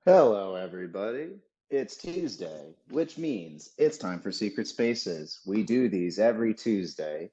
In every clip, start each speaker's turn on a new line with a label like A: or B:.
A: Hello, everybody. It's Tuesday, which means it's time for Secret Spaces. We do these every Tuesday.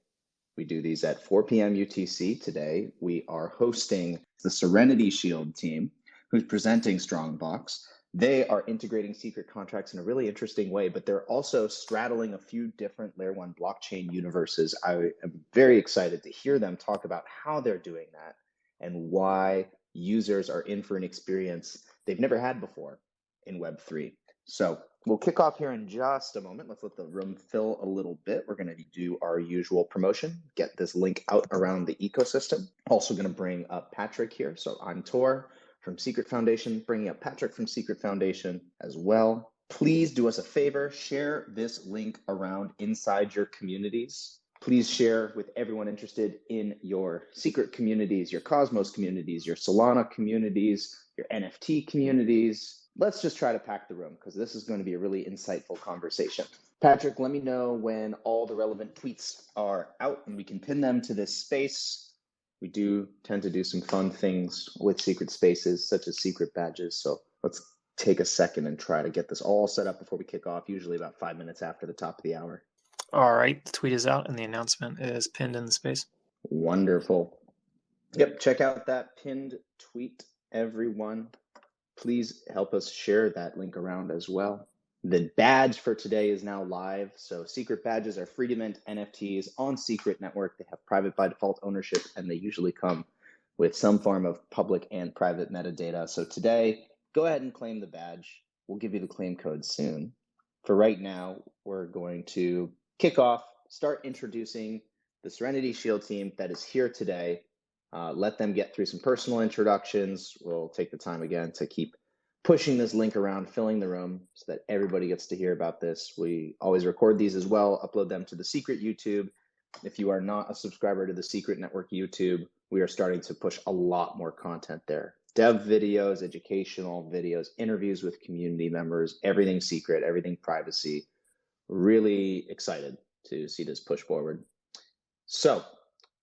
A: We do these at 4 p.m. UTC. Today, we are hosting the Serenity Shield team, who's presenting StrongBox. They are integrating secret contracts in a really interesting way, but they're also straddling a few different Layer 1 blockchain universes. I am very excited to hear them talk about how they're doing that and why users are in for an experience they've never had before in Web3. So we'll kick off here in just a moment. Let's let the room fill a little bit. We're going to do our usual promotion, get this link out around the ecosystem. Also going to bring up Patrick here. So I'm Tor from Secret Foundation, bringing up Patrick from Secret Foundation as well. Please do us a favor, share this link around inside your communities. Please share with everyone interested in your secret communities, your Cosmos communities, your Solana communities, your NFT communities. Let's just try to pack the room because this is going to be a really insightful conversation. Patrick, let me know when all the relevant tweets are out and we can pin them to this space. We do tend to do some fun things with secret spaces, such as secret badges. So let's take a second and try to get this all set up before we kick off, usually about 5 minutes after the top of the hour.
B: All right, the tweet is out and the announcement is pinned in the space.
A: Wonderful. Yep, check out that pinned tweet, everyone. Please help us share that link around as well. The badge for today is now live. So secret badges are free to mint NFTs on Secret Network. They have private by default ownership, and they usually come with some form of public and private metadata. So today, go ahead and claim the badge. We'll give you the claim code soon. For right now, we're going to kick off, start introducing the Serenity Shield team that is here today. Let them get through some personal introductions. We'll take the time again to keep pushing this link around, filling the room so that everybody gets to hear about this. We always record these as well, upload them to the Secret YouTube. If you are not a subscriber to the Secret Network YouTube, we are starting to push a lot more content there. Dev videos, educational videos, interviews with community members, everything secret, everything privacy. Really excited to see this push forward. So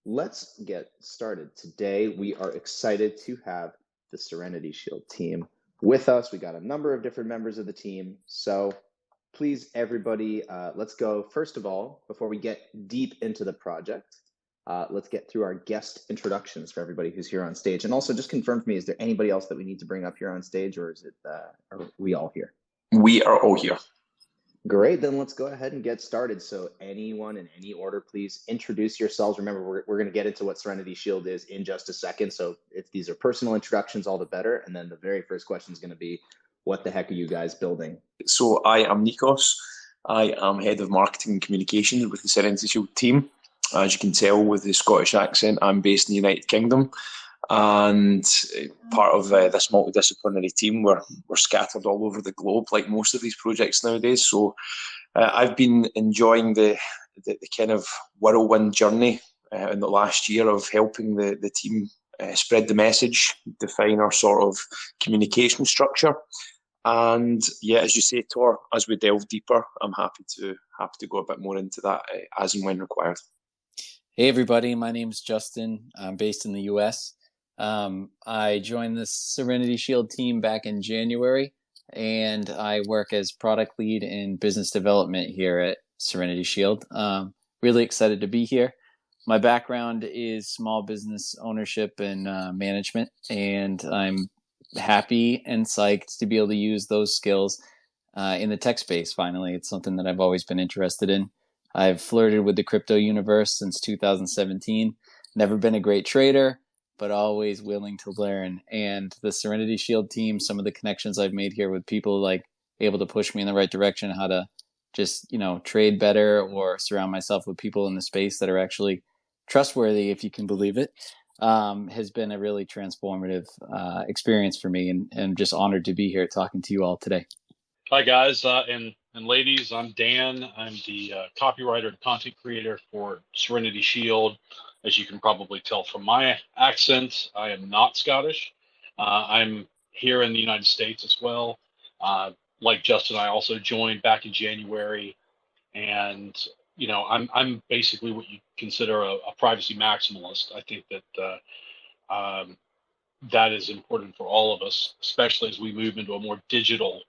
A: let's get started. Today, we are excited to have the Serenity Shield team with us. We got a number of different members of the team. So please, everybody, let's go. First of all, before we get deep into the project, let's get through our guest introductions for everybody who's here on stage. And also just confirm for me, is there anybody else that we need to bring up here on stage, or is it, are we all here?
C: We are all here.
A: Great, then let's go ahead and get started. So anyone in any order, please introduce yourselves. Remember, we're going to get into what Serenity Shield is in just a second. So if these are personal introductions, all the better. And then the very first question is going to be, what the heck are you guys building?
C: So I am Nikos. I am head of marketing and communications with the Serenity Shield team. As you can tell with the Scottish accent, I'm based in the United Kingdom. And part of this multidisciplinary team, we're scattered all over the globe, like most of these projects nowadays. So I've been enjoying the kind of whirlwind journey in the last year of helping the team spread the message, define our sort of communication structure. And yeah, as you say, Tor, as we delve deeper, I'm happy to go a bit more into that as and when required.
D: Hey everybody, my name's Justin. I'm based in the US. I joined the Serenity Shield team back in January, and I work as product lead in business development here at Serenity Shield. Really excited to be here. My background is small business ownership and management, and I'm happy and psyched to be able to use those skills in the tech space. Finally, it's something that I've always been interested in. I've flirted with the crypto universe since 2017. Never been a great trader, but always willing to learn. And the Serenity Shield team, some of the connections I've made here with people like able to push me in the right direction, how to just, trade better or surround myself with people in the space that are actually trustworthy, if you can believe it, has been a really transformative experience for me, and I'm just honored to be here talking to you all today.
E: Hi guys and ladies, I'm Dan. I'm the copywriter and content creator for Serenity Shield. As you can probably tell from my accent, I am not Scottish. I'm here in the United States as well. Like Justin, I also joined back in January, and I'm basically what you consider a privacy maximalist. I think that that is important for all of us, especially as we move into a more digital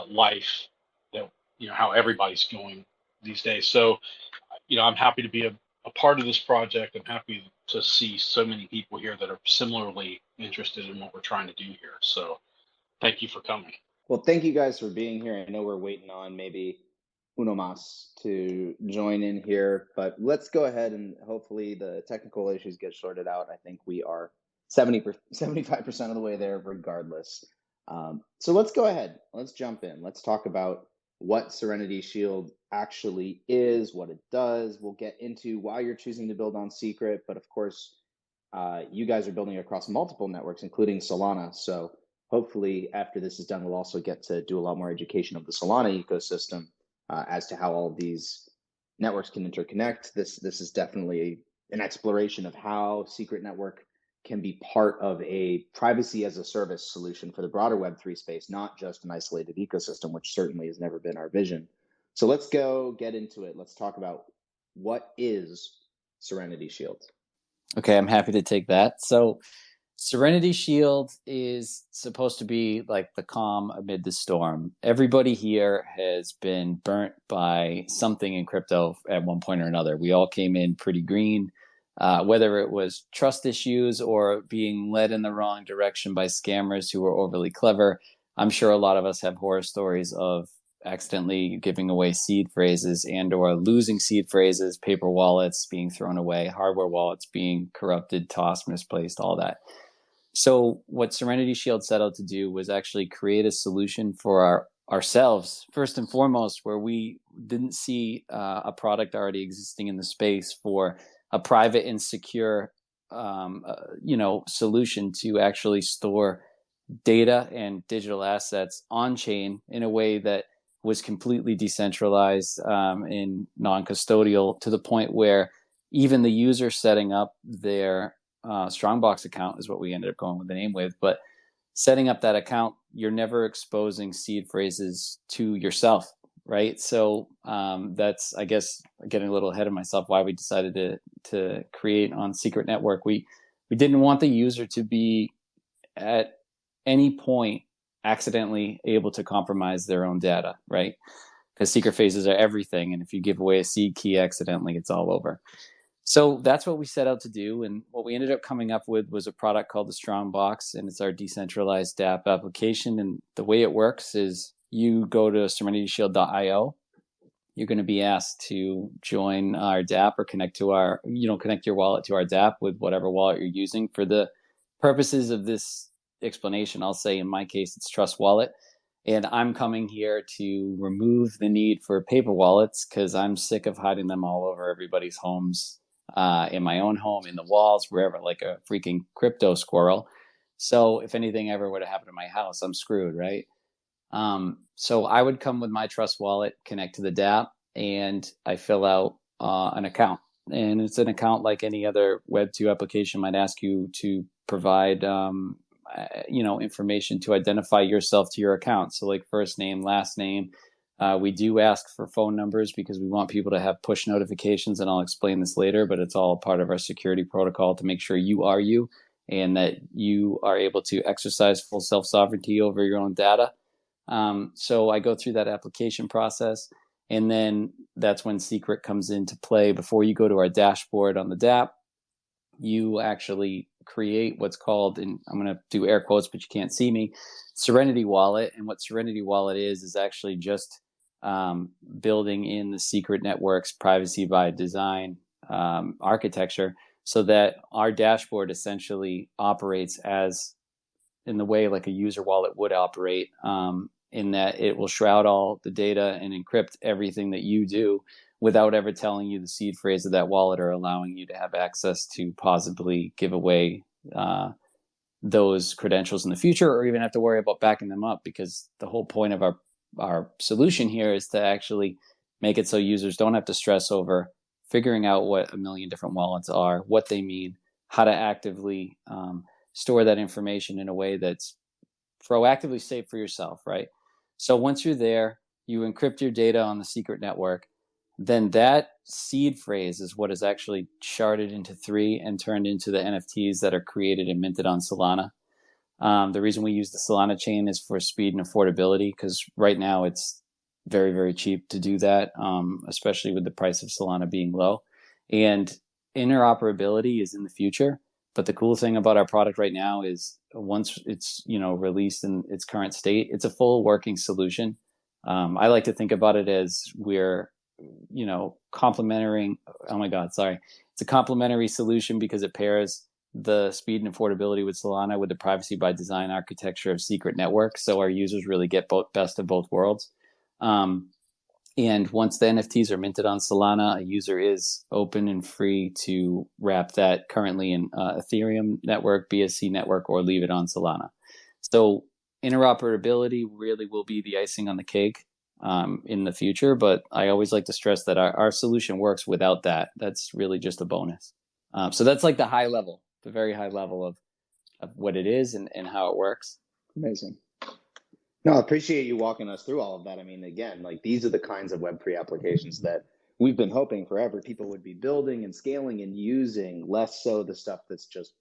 E: life, that, how everybody's going these days. So, I'm happy to be a part of this project. I'm happy to see so many people here that are similarly interested in what we're trying to do here. So thank you for coming.
A: Well, thank you guys for being here. I know we're waiting on maybe Uno Mas to join in here, but let's go ahead and hopefully the technical issues get sorted out. I think we are 75% of the way there regardless. So let's go ahead. Let's jump in. Let's talk about what Serenity Shield actually is, what it does. We'll get into why you're choosing to build on Secret, but of course, you guys are building across multiple networks, including Solana. So hopefully after this is done, we'll also get to do a lot more education of the Solana ecosystem as to how all of these networks can interconnect. This is definitely an exploration of how Secret Network can be part of a privacy as a service solution for the broader Web3 space, not just an isolated ecosystem, which certainly has never been our vision. So let's go get into it. Let's talk about what is Serenity Shield.
D: Okay, I'm happy to take that. So Serenity Shield is supposed to be like the calm amid the storm. Everybody here has been burnt by something in crypto at one point or another. We all came in pretty green, whether it was trust issues or being led in the wrong direction by scammers who were overly clever. I'm sure a lot of us have horror stories of accidentally giving away seed phrases and or losing seed phrases, paper wallets being thrown away, hardware wallets being corrupted, tossed, misplaced, all that. So what Serenity Shield set out to do was actually create a solution for ourselves, first and foremost, where we didn't see a product already existing in the space for a private and secure, solution to actually store data and digital assets on chain in a way that was completely decentralized and non-custodial, to the point where even the user setting up their StrongBox account is what we ended up going with the name with, but setting up that account, you're never exposing seed phrases to yourself, right? So that's, I guess, getting a little ahead of myself, why we decided to create on Secret Network. We didn't want the user to be at any point accidentally able to compromise their own data, right? Because secret phrases are everything, and if you give away a seed key accidentally, it's all over. So that's what we set out to do, and what we ended up coming up with was a product called the StrongBox, and it's our decentralized dApp application. And the way it works is you go to serenityshield.io. You're going to be asked to join our dApp or connect your wallet to our dApp with whatever wallet you're using. For the purposes of this explanation, I'll say in my case it's Trust Wallet, and I'm coming here to remove the need for paper wallets because I'm sick of hiding them all over everybody's homes, in my own home, in the walls, wherever, like a freaking crypto squirrel. So if anything ever were to happen to my house, I'm screwed, right? So I would come with my Trust Wallet, connect to the dApp, and I fill out an account. And it's an account like any other Web2 application might ask you to provide information to identify yourself to your account. So like first name, last name. We do ask for phone numbers because we want people to have push notifications, and I'll explain this later, but it's all part of our security protocol to make sure you are you and that you are able to exercise full self-sovereignty over your own data. So I go through that application process, and then that's when Secret comes into play. Before you go to our dashboard on the dApp, you actually create what's called, and I'm going to do air quotes, but you can't see me, Serenity Wallet. And what Serenity Wallet is actually just building in the Secret Network's privacy by design architecture, so that our dashboard essentially operates as in the way like a user wallet would operate, in that it will shroud all the data and encrypt everything that you do without ever telling you the seed phrase of that wallet or allowing you to have access to possibly give away those credentials in the future, or even have to worry about backing them up, because the whole point of our solution here is to actually make it so users don't have to stress over figuring out what a million different wallets are, what they mean, how to actively store that information in a way that's proactively safe for yourself, right? So once you're there, you encrypt your data on the Secret Network. Then that seed phrase is what is actually sharded into 3 and turned into the NFTs that are created and minted on Solana. The reason we use the Solana chain is for speed and affordability, because right now it's very, very cheap to do that, especially with the price of Solana being low. And interoperability is in the future. But the cool thing about our product right now is once it's, released in its current state, it's a full working solution. I like to think about it as we're, complementing. Oh my God, sorry. It's a complementary solution because it pairs the speed and affordability with Solana with the privacy by design architecture of Secret Network. So our users really get best of both worlds. And once the NFTs are minted on Solana, a user is open and free to wrap that currently in Ethereum network, BSC network, or leave it on Solana. So interoperability really will be the icing on the cake in the future. But I always like to stress that our solution works without that. That's really just a bonus. So that's like the very high level of what it is and how it works.
A: Amazing. No, I appreciate you walking us through all of that. I mean, again, like these are the kinds of Web3 applications that we've been hoping forever people would be building and scaling and using, less so the stuff that's just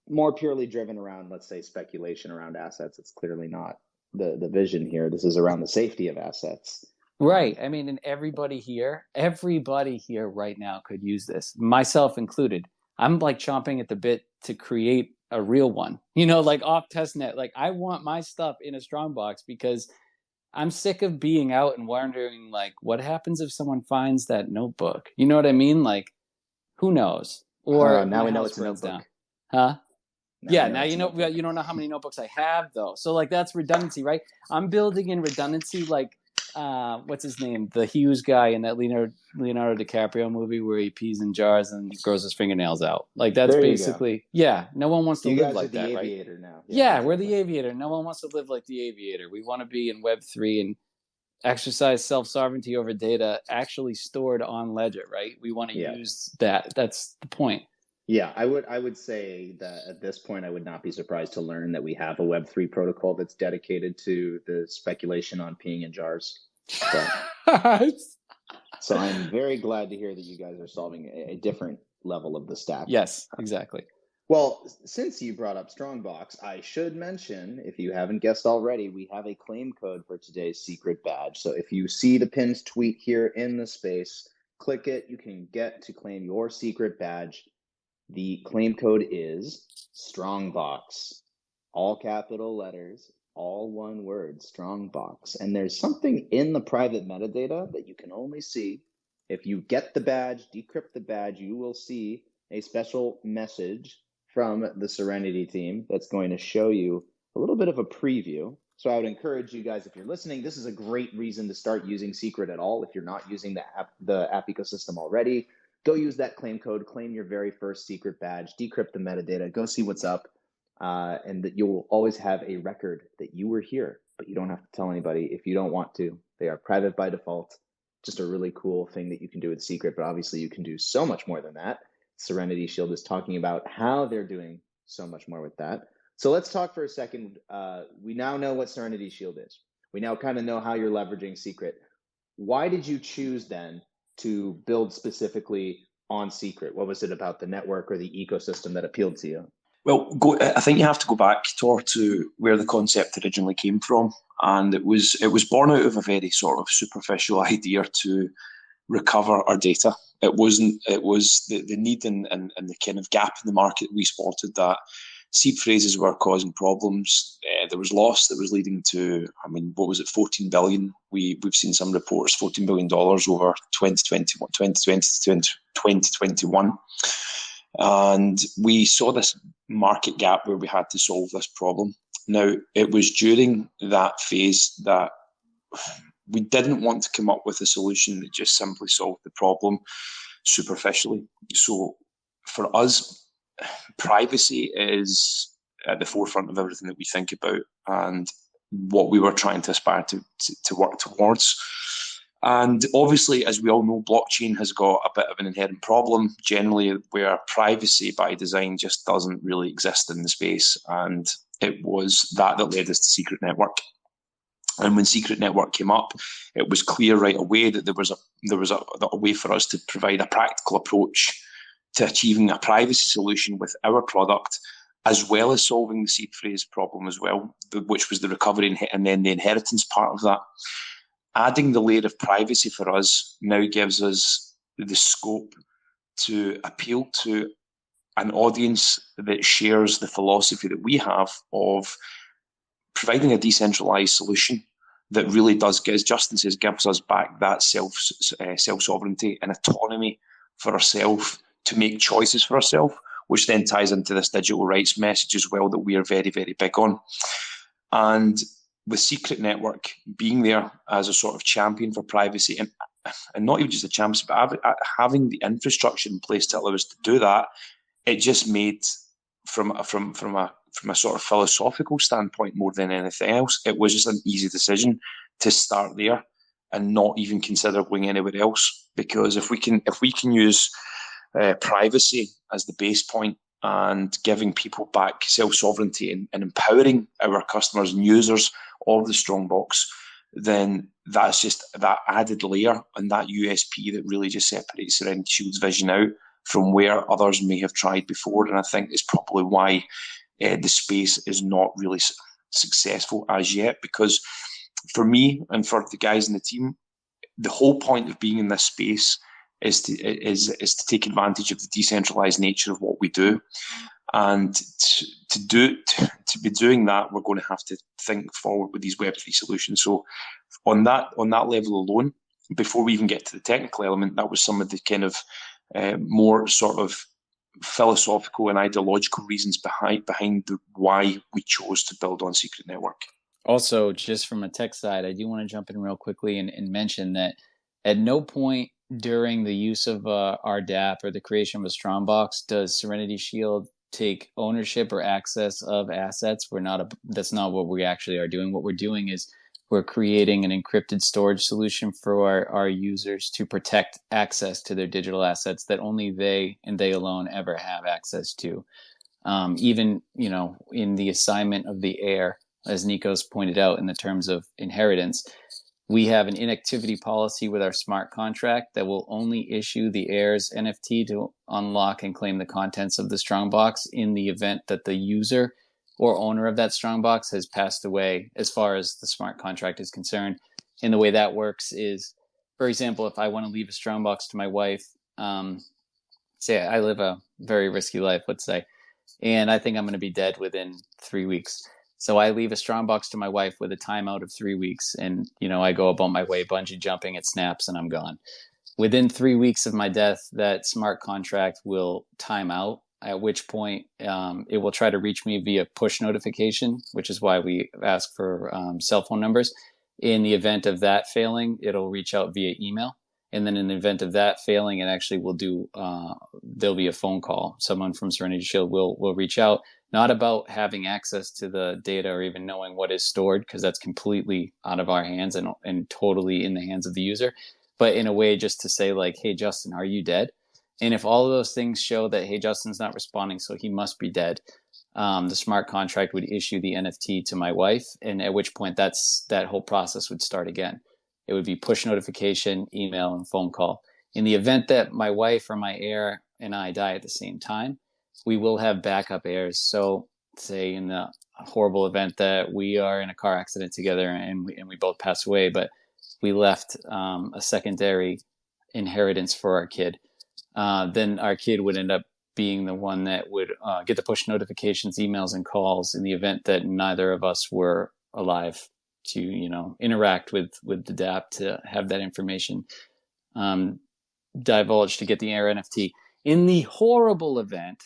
A: more purely driven around, let's say, speculation around assets. It's clearly not the vision here. This is around the safety of assets.
D: Right. I mean, and everybody here right now could use this, myself included. I'm like chomping at the bit to create a real one, like off testnet. Like I want my stuff in a StrongBox because I'm sick of being out and wondering, like, what happens if someone finds that notebook? You know what I mean? Like, who knows? Or
A: now we know
D: house
A: it's a
D: burns
A: notebook.
D: down. Huh?
A: Now
D: Now you don't know how many notebooks I have though. So like that's redundancy, right? I'm building in redundancy, like what's his name? The Hughes guy in that Leonardo DiCaprio movie where he pees in jars and grows his fingernails out. Like that's basically, no one wants to live like that, right? You guys are the
A: aviator now.
D: Yeah, we're the aviator. No one wants to live like the aviator. We want to be in Web3 and exercise self-sovereignty over data actually stored on Ledger, right? We want to use that. That's the point.
A: Yeah, I would say that at this point, I would not be surprised to learn that we have a Web3 protocol that's dedicated to the speculation on peeing in jars. So I'm very glad to hear that you guys are solving a different level of the stack.
D: Yes, exactly.
A: Well, since you brought up StrongBox, I should mention, if you haven't guessed already, we have a claim code for today's secret badge. So if you see the pinned tweet here in the space, click it. You can get to claim your secret badge. The claim code is StrongBox, all capital letters, all one word, StrongBox. And there's something in the private metadata that you can only see. If you get the badge, decrypt the badge, you will see a special message from the Serenity team that's going to show you a little bit of a preview. So I would encourage you guys, if you're listening, this is a great reason to start using Secret at all. If you're not using the app ecosystem already, go use that claim code, claim your very first secret badge, decrypt the metadata, go see what's up, and that you'll always have a record that you were here, but you don't have to tell anybody if you don't want to. They are private by default. Just a really cool thing that you can do with Secret, but obviously you can do so much more than that. Serenity Shield is talking about how they're doing so much more with that. So let's talk for a second. We now know what Serenity Shield is. We now kind of know how you're leveraging Secret. Why did you choose then to build specifically on Secret? What was it about the network or the ecosystem that appealed to you?
C: Well, I think you have to go back, Tor, to where the concept originally came from. And it was born out of a very sort of superficial idea to recover our data. It was the need and the kind of gap in the market we spotted that seed phrases were causing problems. There was loss that was leading to, what was it, 14 billion? We've seen some reports, $14 billion over 2020 to 2021. And we saw this market gap where we had to solve this problem. Now, it was during that phase that we didn't want to come up with a solution that just simply solved the problem superficially. So for us, privacy is at the forefront of everything that we think about and what we were trying to aspire to work towards. And obviously, as we all know, blockchain has got a bit of an inherent problem generally where privacy by design just doesn't really exist in the space. And it was that led us to Secret Network. And when Secret Network came up, it was clear right away that there was a way for us to provide a practical approach to achieving a privacy solution with our product as well as solving the seed phrase problem as well, which was the recovery and then the inheritance part of that. Adding the layer of privacy for us now gives us the scope to appeal to an audience that shares the philosophy that we have of providing a decentralized solution that really does, as Justin says, gives us back that self-sovereignty and autonomy for ourselves to make choices for ourselves, which then ties into this digital rights message as well that we are very, very big on. And with Secret Network being there as a sort of champion for privacy, and not even just a champion, but having the infrastructure in place to allow us to do that, it just made, from a sort of philosophical standpoint more than anything else, it was just an easy decision to start there and not even consider going anywhere else. Because if we can use privacy as the base point and giving people back self-sovereignty and empowering our customers and users of the StrongBox, then that's just that added layer and that USP that really just separates Serenity Shield's vision out from where others may have tried before. And I think it's probably why the space is not really successful as yet, because for me and for the guys in the team, the whole point of being in this space is to take advantage of the decentralized nature of what we do. And to be doing that, we're going to have to think forward with these Web3 solutions. So on that level alone, before we even get to the technical element, that was some of the kind of more sort of philosophical and ideological reasons behind why we chose to build on Secret Network.
D: Also, just from a tech side, I do want to jump in real quickly and mention that at no point during the use of our dApp or the creation of a StrongBox does Serenity Shield take ownership or access of assets. That's not what we actually are doing. What we're doing is we're creating an encrypted storage solution for our users to protect access to their digital assets that only they and they alone ever have access to. Even, in the assignment of the heir, as Nikos pointed out, in the terms of inheritance, we have an inactivity policy with our smart contract that will only issue the heir's NFT to unlock and claim the contents of the StrongBox in the event that the user or owner of that StrongBox has passed away, as far as the smart contract is concerned. And the way that works is, for example, if I want to leave a StrongBox to my wife, say I live a very risky life, let's say, and I think I'm going to be dead within 3 weeks. So I leave a StrongBox to my wife with a timeout of 3 weeks, and I go about my way bungee jumping, it snaps, and I'm gone. Within 3 weeks of my death, that smart contract will time out, at which point it will try to reach me via push notification, which is why we ask for cell phone numbers. In the event of that failing, it'll reach out via email. And then in the event of that failing, it actually will there'll be a phone call. Someone from Serenity Shield will reach out, not about having access to the data or even knowing what is stored, because that's completely out of our hands and totally in the hands of the user, but in a way just to say, like, hey, Justin, are you dead? And if all of those things show that, hey, Justin's not responding, so he must be dead, the smart contract would issue the NFT to my wife, and at which point that whole process would start again. It would be push notification, email, and phone call. In the event that my wife or my heir and I die at the same time, we will have backup heirs. So say in the horrible event that we are in a car accident together and we both pass away, but we left a secondary inheritance for our kid, then our kid would end up being the one that would get the push notifications, emails, and calls in the event that neither of us were alive to interact with the dApp to have that information divulged to get the heir NFT. In the horrible event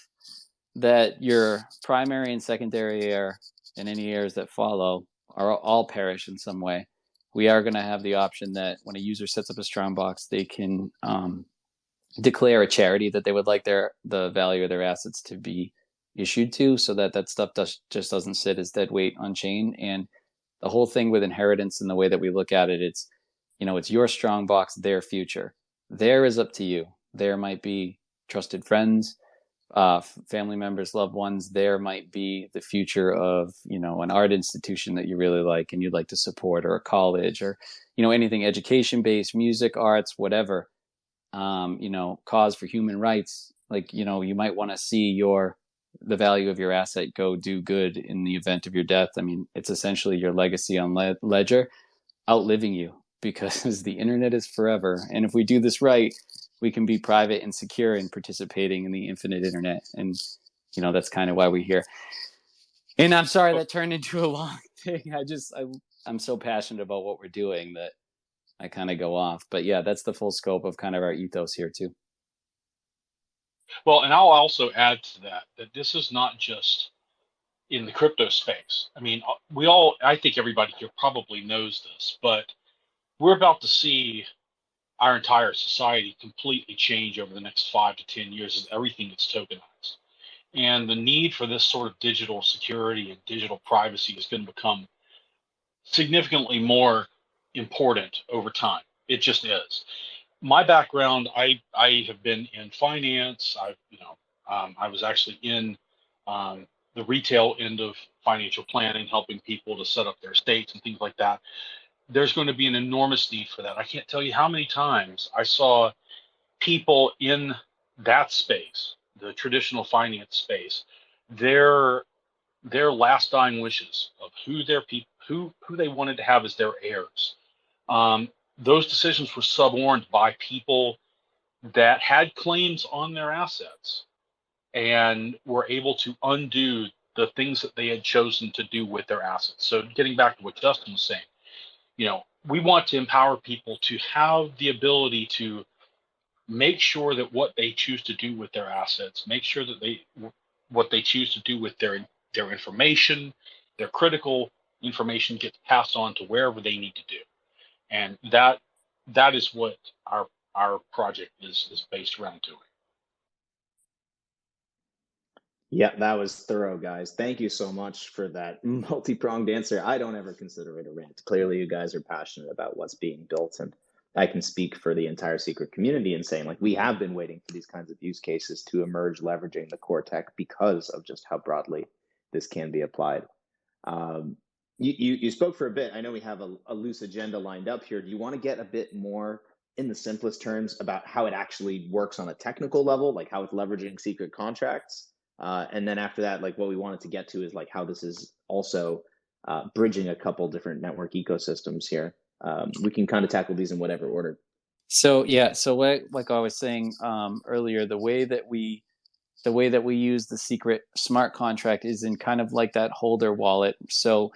D: that your primary and secondary heir and any heirs that follow are all perish in some way, we are going to have the option that when a user sets up a StrongBox, they can declare a charity that they would like the value of their assets to be issued to, so that stuff just doesn't sit as dead weight on chain. And the whole thing with inheritance and the way that we look at it, it's your StrongBox, their future. There is up to you. There might be trusted friends, family members, loved ones. There might be the future of, an art institution that you really like and you'd like to support, or a college, or, anything education-based, music, arts, whatever, cause for human rights. Like, you might want to see your the value of your asset go do good in the event of your death. I mean, it's essentially your legacy on Ledger outliving you, because the internet is forever. And if we do this right, we can be private and secure and participating in the infinite internet. And, that's kind of why we're here. And I'm sorry that turned into a long thing. I'm so passionate about what we're doing that I kind of go off. But yeah, that's the full scope of kind of our ethos here too.
E: Well, and I'll also add to that this is not just in the crypto space. I mean, I think everybody here probably knows this, but we're about to see our entire society completely change over the next 5 to 10 years as everything gets tokenized. And the need for this sort of digital security and digital privacy is going to become significantly more important over time. It just is. My background, I have been in finance. I was actually in the retail end of financial planning, helping people to set up their estates and things like that. There's going to be an enormous need for that. I can't tell you how many times I saw people in that space, the traditional finance space, their last dying wishes of who they wanted to have as their heirs. Those decisions were suborned by people that had claims on their assets and were able to undo the things that they had chosen to do with their assets. So getting back to what Justin was saying, we want to empower people to have the ability to make sure that what they choose to do with their assets, make sure that what they choose to do with their information, their critical information gets passed on to wherever they need to do. And that is what our project is based around doing.
A: Yeah, that was thorough, guys. Thank you so much for that multi-pronged answer. I don't ever consider it a rant. Clearly, you guys are passionate about what's being built, and I can speak for the entire secret community in saying, we have been waiting for these kinds of use cases to emerge, leveraging the core tech because of just how broadly this can be applied. You spoke for a bit. I know we have a loose agenda lined up here. Do you want to get a bit more in the simplest terms about how it actually works on a technical level, like how it's leveraging secret contracts? And then after that, what we wanted to get to is how this is also bridging a couple different network ecosystems here. We can kind of tackle these in whatever order.
D: So like I was saying earlier, the way that we use the secret smart contract is in kind of like that holder wallet. So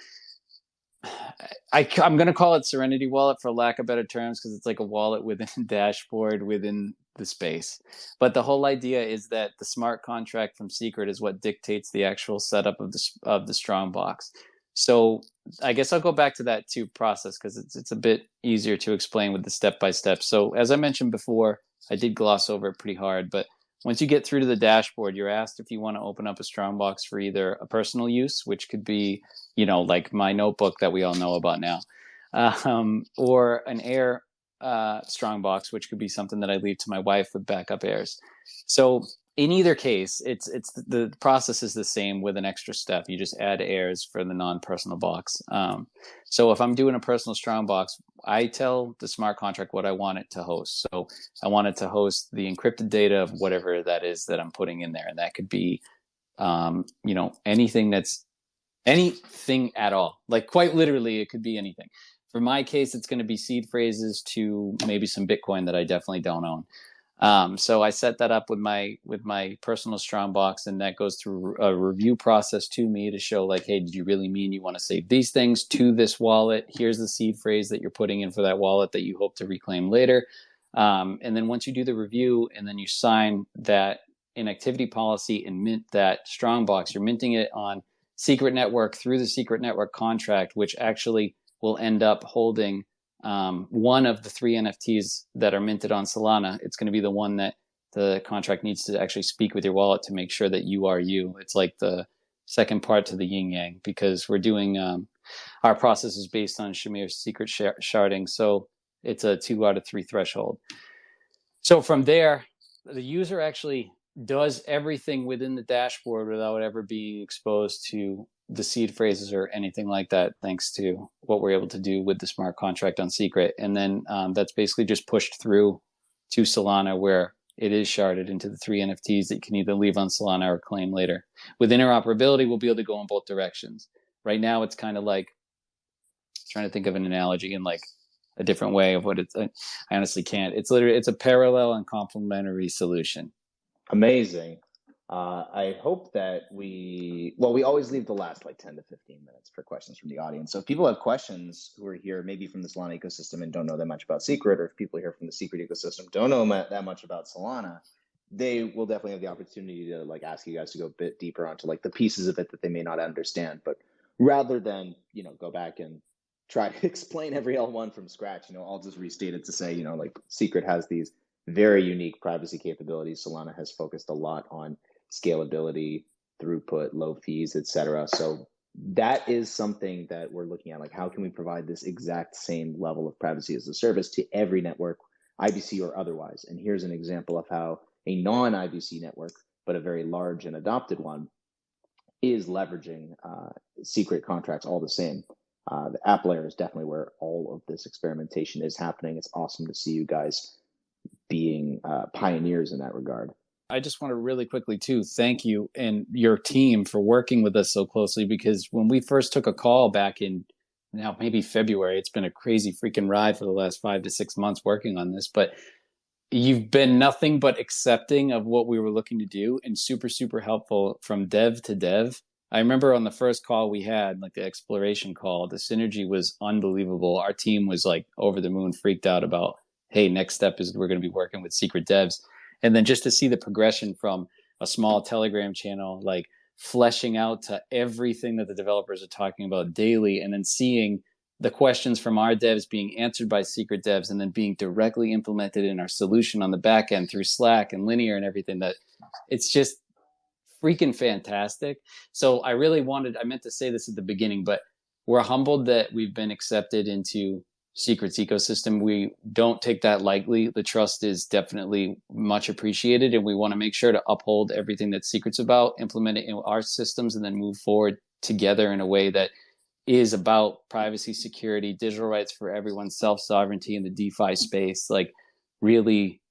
D: I'm going to call it Serenity Wallet for lack of better terms, because it's like a wallet within a dashboard within the space. But the whole idea is that the smart contract from Secret is what dictates the actual setup of the StrongBox. So I guess I'll go back to that too process, because it's a bit easier to explain with the step-by-step. So as I mentioned before, I did gloss over it pretty hard, but once you get through to the dashboard, you're asked if you want to open up a StrongBox for either a personal use, which could be, like my notebook that we all know about now, or an heir StrongBox, which could be something that I leave to my wife with backup heirs. So in either case, it's the process is the same with an extra step. You just add heirs for the non-personal box. So if I'm doing a personal StrongBox, I tell the smart contract what I want it to host. So I want it to host the encrypted data of whatever that is that I'm putting in there, and that could be, anything at all. Like quite literally, it could be anything. For my case, it's going to be seed phrases to maybe some Bitcoin that I definitely don't own. So I set that up with my personal StrongBox, and that goes through a review process to me to show hey, did you really mean you want to save these things to this wallet? Here's the seed phrase that you're putting in for that wallet that you hope to reclaim later. And then once you do the review and then you sign that inactivity policy and mint that StrongBox, you're minting it on Secret Network through the Secret Network contract, which actually will end up holding one of the 3 NFTs that are minted on Solana. It's going to be the one that the contract needs to actually speak with your wallet to make sure that you are you. It's like the second part to the yin yang, because we're doing our process is based on Shamir's secret sharding. So it's a 2 out of 3 threshold. So from there, the user actually does everything within the dashboard without ever being exposed to the seed phrases or anything like that, thanks to what we're able to do with the smart contract on Secret. And then that's basically just pushed through to Solana, where it is sharded into the 3 NFTs that you can either leave on Solana or claim later. With interoperability, we'll be able to go in both directions. Right now, it's kind of like trying to think of an analogy in like a different way of what it's. I honestly can't. It's a parallel and complementary solution.
A: Amazing. I hope that we always leave the last like 10 to 15 minutes for questions from the audience. So if people have questions who are here, maybe from the Solana ecosystem and don't know that much about Secret, or if people here from the Secret ecosystem don't know that much about Solana, they will definitely have the opportunity to like ask you guys to go a bit deeper onto like the pieces of it that they may not understand. But rather than, go back and try to explain every L1 from scratch, I'll just restate it to say, like Secret has these very unique privacy capabilities. Solana has focused a lot on scalability, throughput, low fees, etc. So that is something that we're looking at. Like, how can we provide this exact same level of privacy as a service to every network, IBC or otherwise? And here's an example of how a non-IBC network, but a very large and adopted one, is leveraging Secret contracts all the same. The app layer is definitely where all of this experimentation is happening. It's awesome to see you guys being pioneers in that regard.
D: I just want to really quickly too thank you and your team for working with us so closely, because when we first took a call back in now maybe February, it's been a crazy freaking ride for the last 5 to 6 months working on this, but you've been nothing but accepting of what we were looking to do and super, super helpful from dev to dev. I remember on the first call we had, like the exploration call, the synergy was unbelievable. Our team was like over the moon, freaked out about, hey, next step is we're going to be working with Secret devs. And then just to see the progression from a small Telegram channel, like fleshing out to everything that the developers are talking about daily, and then seeing the questions from our devs being answered by Secret devs and then being directly implemented in our solution on the back end through Slack and Linear and everything, that it's just freaking fantastic. So I meant to say this at the beginning, but we're humbled that we've been accepted into Secret's ecosystem. We don't take that lightly. The trust is definitely much appreciated, and we want to make sure to uphold everything that Secret's about, implement it in our systems, and then move forward together in a way that is about privacy, security, digital rights for everyone, self-sovereignty in the DeFi space. Like, really,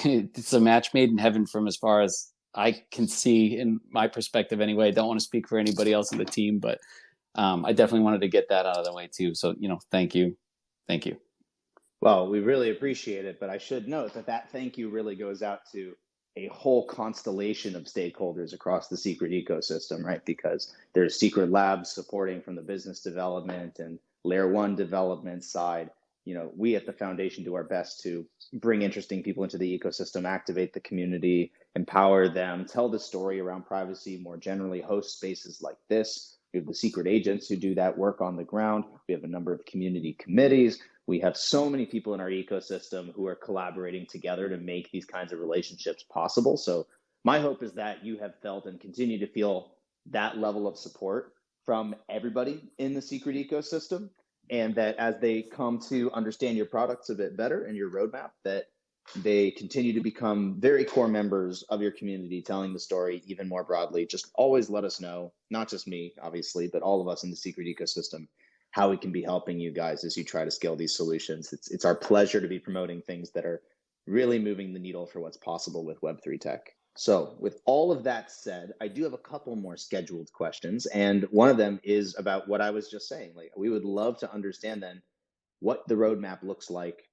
D: it's a match made in heaven from as far as I can see in my perspective anyway. I don't want to speak for anybody else in the team, but I definitely wanted to get that out of the way too. So, thank you. Thank you.
A: Well, we really appreciate it, but I should note that thank you really goes out to a whole constellation of stakeholders across the Secret ecosystem, right? Because there's Secret Labs supporting from the business development and layer 1 development side. We at the foundation do our best to bring interesting people into the ecosystem, activate the community, empower them, tell the story around privacy more generally, host spaces like this. We have the Secret agents who do that work on the ground. We have a number of community committees. We have so many people in our ecosystem who are collaborating together to make these kinds of relationships possible. So my hope is that you have felt and continue to feel that level of support from everybody in the Secret ecosystem, and that as they come to understand your products a bit better and your roadmap, that they continue to become very core members of your community, telling the story even more broadly. Just always let us know, not just me, obviously, but all of us in the Secret ecosystem, how we can be helping you guys as you try to scale these solutions. It's our pleasure to be promoting things that are really moving the needle for what's possible with Web3 tech. So with all of that said, I do have a couple more scheduled questions. And one of them is about what I was just saying. Like, we would love to understand then what the roadmap looks like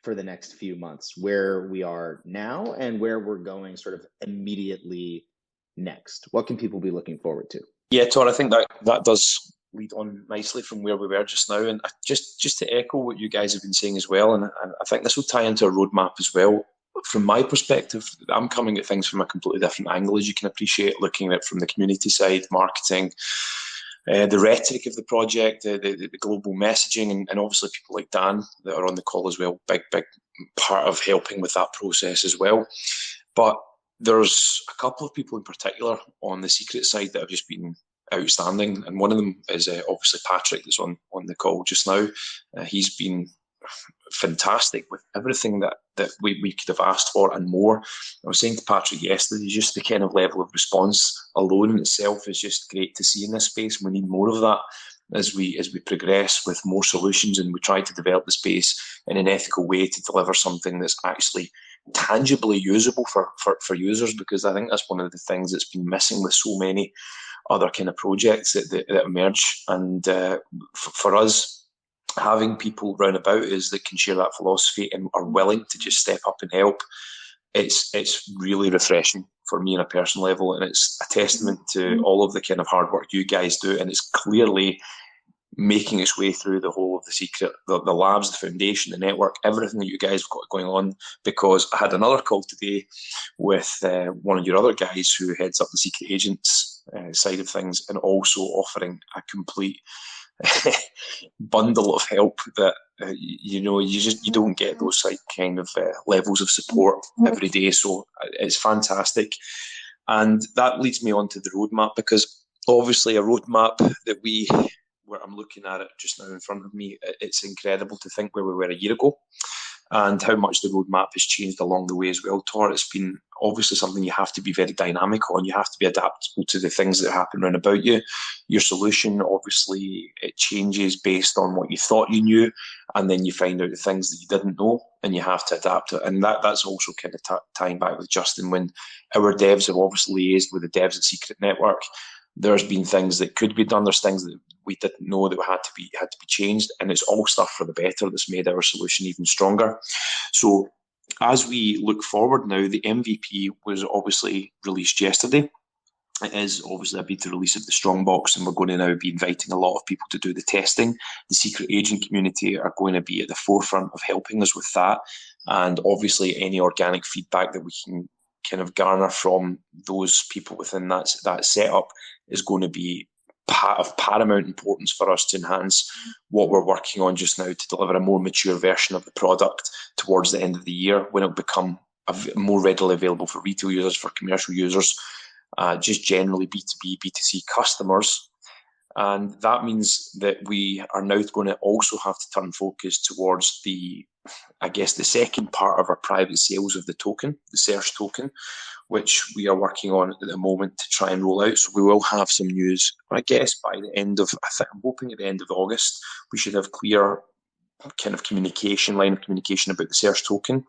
A: for the next few months, where we are now and where we're going sort of immediately next. What can people be looking forward to?
C: Yeah, Tor, I think that does lead on nicely from where we were just now. And just to echo what you guys have been saying as well, and I think this will tie into a roadmap as well. From my perspective, I'm coming at things from a completely different angle, as you can appreciate, looking at it from the community side, marketing, the rhetoric of the project, the global messaging, and obviously people like Dan that are on the call as well, big part of helping with that process as well. But there's a couple of people in particular on the Secret side that have just been outstanding, and one of them is obviously Patrick, that's on the call just now. He's been fantastic with everything that we could have asked for and more. I was saying to Patrick yesterday, just the kind of level of response alone in itself is just great to see in this space. We need more of that as we progress with more solutions, and we try to develop the space in an ethical way to deliver something that's actually tangibly usable for users, because I think that's one of the things that's been missing with so many other kind of projects that emerge. And for us, having people round about us that can share that philosophy and are willing to just step up and help, it's really refreshing for me on a personal level, and it's a testament to all of the kind of hard work you guys do, and it's clearly making its way through the whole of the secret, the labs, the foundation, the network, everything that you guys have got going on. Because I had another call today with one of your other guys who heads up the secret agents side of things, and also offering a complete bundle of help that you don't get those kind of levels of support every day. So it's fantastic, and that leads me on to the roadmap, because obviously a roadmap that where I'm looking at it just now in front of me, it's incredible to think where we were a year ago and how much the roadmap has changed along the way as well, Tor. It's been obviously something you have to be very dynamic on. You have to be adaptable to the things that happen around about you. Your solution, obviously, it changes based on what you thought you knew, and then you find out the things that you didn't know, and you have to adapt it. And that's also kind of tying back with Justin, when our devs have obviously liaised with the devs at Secret Network. There's been things that could be done. There's things that we didn't know that had to be changed, and it's all stuff for the better that's made our solution even stronger. So as we look forward now, the MVP was obviously released yesterday. It is obviously a beta release of the StrongBox, and we're going to now be inviting a lot of people to do the testing. The secret agent community are going to be at the forefront of helping us with that, and obviously any organic feedback that we can kind of garner from those people within that setup is going to be of paramount importance for us to enhance what we're working on just now to deliver a more mature version of the product towards the end of the year, when it'll become more readily available for retail users, for commercial users, just generally B2B, B2C customers. And that means that we are now going to also have to turn focus towards the second part of our private sales of the token, the search token, which we are working on at the moment to try and roll out. So we will have some news, I guess, by the end of, I'm hoping at the end of August, we should have clear kind of line of communication about the search token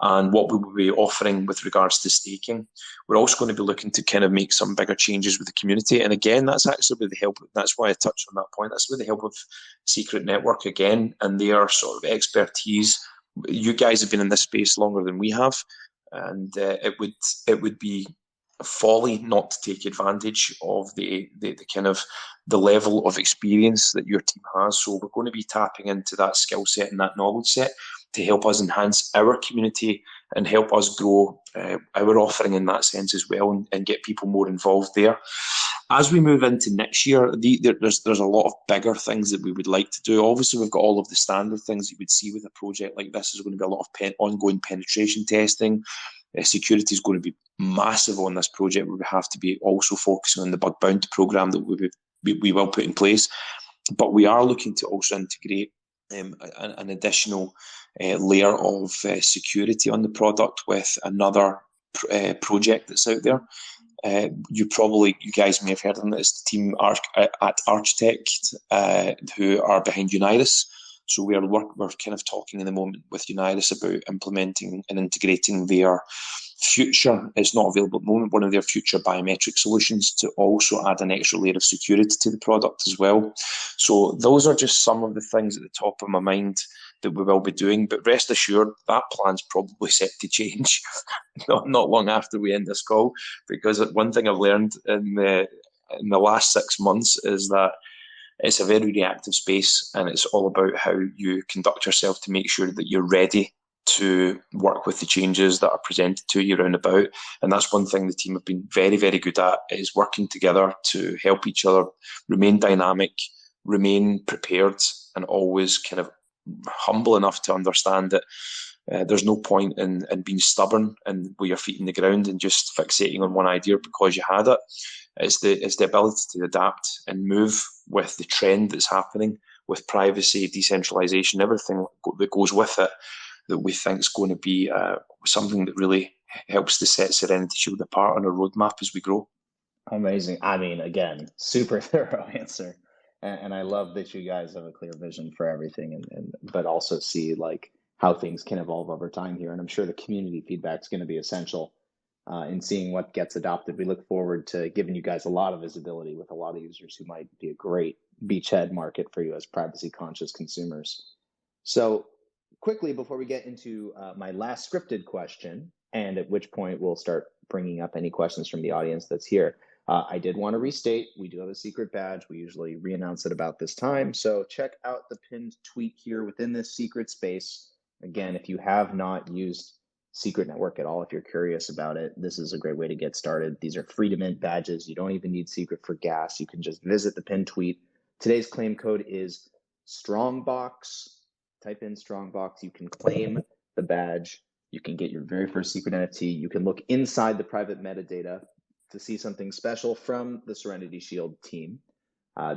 C: and what we will be offering with regards to staking. We're also going to be looking to kind of make some bigger changes with the community. And again, that's actually with the help, that's why I touched on that point, that's with the help of Secret Network again, and their sort of expertise. You guys have been in this space longer than we have, and it would be folly not to take advantage of the kind of the level of experience that your team has. So we're going to be tapping into that skill set and that knowledge set to help us enhance our community and help us grow our offering in that sense as well, and get people more involved there. As we move into next year, there's a lot of bigger things that we would like to do. Obviously, we've got all of the standard things you would see with a project like this. There's going to be a lot of ongoing penetration testing. Security is going to be massive on this project. We have to be also focusing on the bug bounty program that we will put in place. But we are looking to also integrate an additional layer of security on the product with another project that's out there. You guys may have heard of them. It's the team at Architect who are behind Unitas. So we're kind of talking in the moment with Unitas about implementing and integrating their future, it's not available at the moment, one of their future biometric solutions to also add an extra layer of security to the product as well. So those are just some of the things at the top of my mind that we will be doing, but rest assured that plan's probably set to change not long after we end this call, because one thing I've learned in the last 6 months is that it's a very reactive space, and it's all about how you conduct yourself to make sure that you're ready to work with the changes that are presented to you around about. And that's one thing the team have been very, very good at, is working together to help each other remain dynamic, remain prepared, and always kind of humble enough to understand that there's no point in being stubborn and with your feet in the ground and just fixating on one idea because you had it. It's the ability to adapt and move with the trend that's happening with privacy, decentralization, everything that goes with it, that we think is going to be something that really helps to set Serenity Shield apart on our roadmap as we grow.
A: Amazing. I mean, again, super thorough answer. And I love that you guys have a clear vision for everything, but also see like how things can evolve over time here. And I'm sure the community feedback is going to be essential in seeing what gets adopted. We look forward to giving you guys a lot of visibility with a lot of users who might be a great beachhead market for you as privacy conscious consumers. So quickly, before we get into my last scripted question, and at which point we'll start bringing up any questions from the audience that's here, I did want to restate, we do have a secret badge. We usually re-announce it about this time. So check out the pinned tweet here within this secret space. Again, if you have not used Secret Network at all, if you're curious about it, this is a great way to get started. These are free to mint badges. You don't even need Secret for gas. You can just visit the pinned tweet. Today's claim code is StrongBox. Type in StrongBox. You can claim the badge. You can get your very first secret NFT. You can look inside the private metadata to see something special from the Serenity Shield team.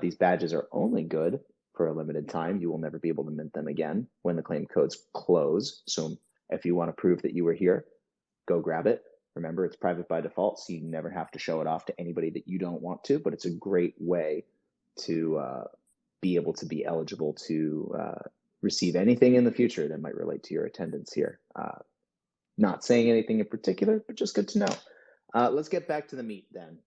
A: These badges are only good for a limited time. You will never be able to mint them again when the claim codes close. So if you want to prove that you were here, go grab it. Remember, it's private by default, so you never have to show it off to anybody that you don't want to, but it's a great way to be able to be eligible to receive anything in the future that might relate to your attendance here. Not saying anything in particular, but just good to know. Let's get back to the meat then.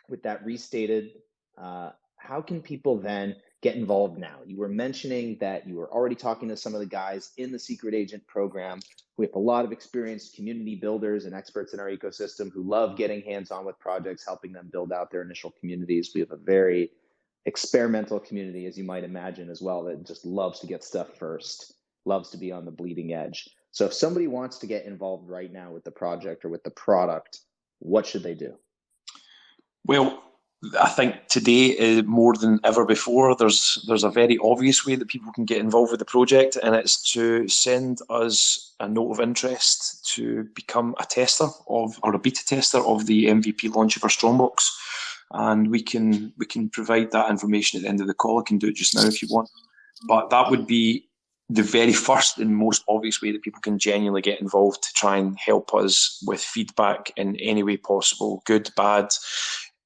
A: With that restated, how can people then get involved now? You were mentioning that you were already talking to some of the guys in the Secret Agent program. We have a lot of experienced community builders and experts in our ecosystem who love getting hands-on with projects, helping them build out their initial communities. We have a very experimental community, as you might imagine, as well, that just loves to get stuff first, loves to be on the bleeding edge. So if somebody wants to get involved right now with the project or with the product, what should they do?
C: Well, I think today, more than ever before, there's a very obvious way that people can get involved with the project, and it's to send us a note of interest to become a tester or a beta tester of the MVP launch of our StrongBox. And we can provide that information at the end of the call. I can do it just now if you want. But that would be the very first and most obvious way that people can genuinely get involved to try and help us with feedback in any way possible, good, bad,